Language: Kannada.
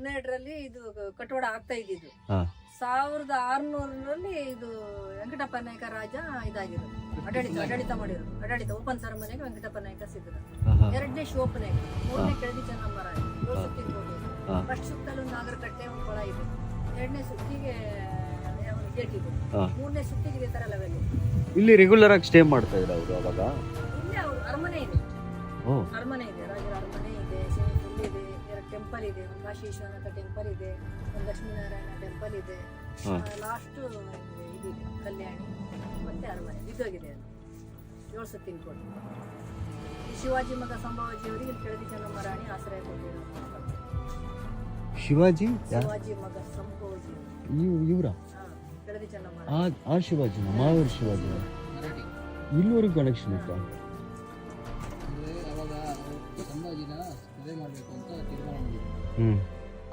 17ರಲ್ಲಿ ಇದು ಕಟ್ಟಡ ಆಗ್ತಾ ಇದ್ದಿದ್ದು. ಹಾ 1600ರಲ್ಲಿ ಇದು ವೆಂಕಟಪ್ಪ ನಾಯಕ ರಾಜ ಇದಾಗಿರೋದು, ಆಡಳಿತ ಮಾಡಿರೋದು. ಆಡಳಿತ ಓಪನ್ ಸೆರೆಮನಿಗೆ ವೆಂಕಟಪ್ಪ ನಾಯಕ ಸಿದ್ರು. ಎರಡನೇ ಶಿವಪ್ಪ ನಾಯಕ, ಮೂರನೇ ಕೆಳದಿ ಚೆನ್ನಮ್ಮ ರಾಯ. ಏಳು ಸುತ್ತಿನ ಕೋಟೆ. ಫಸ್ಟ್ ಸುತ್ತಲೂ ನಾಗರಕಟ್ಟೆ ಒಂದು ಕೊಳ ಇದೆ. ಎರಡನೇ ಸುತ್ತಿಗೆ ಗೇಟ್ ಇದೆ. ಮೂರನೇ ಸುತ್ತಿಗೆ ಇದೇ ತರ ಲೆವೆಲ್. ಇಲ್ಲಿ ರೆಗ್ಯುಲರ್ ಆಗಿ ಸ್ಟೇ ಮಾಡ್ತಾ ಇದ್ರು ಅವರು ಅವಾಗ? ಇಲ್ಲೇ ಅವ್ರು ಅರಮನೆ ಇದೆ, ಅರಮನೆ ಇದೆ, ರಾಜರ ಅರಮನೆ ಇದೆ, ಸ್ವಿಮ್ಮಿಂಗ್ ಪೂಲ್ ಇದೆ, ಎರಡು ಟೆಂಪಲ್ ಇದೆ, ಒಂದು ಕಾಶಿ ವಿಶ್ವನಾಥ ಟೆಂಪಲ್ ಇದೆ, ಒಂದು ಲಕ್ಷ್ಮೀನಾರಾಯಣ ಟೆಂಪಲ್ ಇದೆ, ಲಾಸ್ಟ್ ಇದಿದೆ ಕಲ್ಯಾಣಿ, ಮತ್ತೆ ಅರಮನೆ ಬಿದ್ದೋಗಿದೆ. ಅದು 7 ಸುತ್ತಿನ ಕೋಟೆ. ಶಿವಾಜಿ ಮಗ ಸಂಭಾಜಿ ಅವರಿಗೆ ಇಲ್ಲಿ ಕೆಳದಿ ಚೆನ್ನಮ್ಮ ರಾಣಿ ಆಶ್ರಯ ಕೊಟ್ಟಿರೋದು. ಶಿವಾಜಿ ಮಗ ಸಂಭಾಜಿ ಇವರ ಕೆಳದಿ ಚೆನ್ನಮ್ಮ ಆ ಶಿವಾಜಿನ ಮಾವೂರು ಶಿವಾಜಿ ಇಲ್ಲಿವರೆಗೂ ಕನೆಕ್ಷನ್ ಇತ್ತ? ಅವಾಗ ಸಂಭಾಜಿನ ಮದುವೆ ಮಾಡಬೇಕು ಅಂತ ತೀರ್ಮಾನ ಮಾಡಿದ್ರು.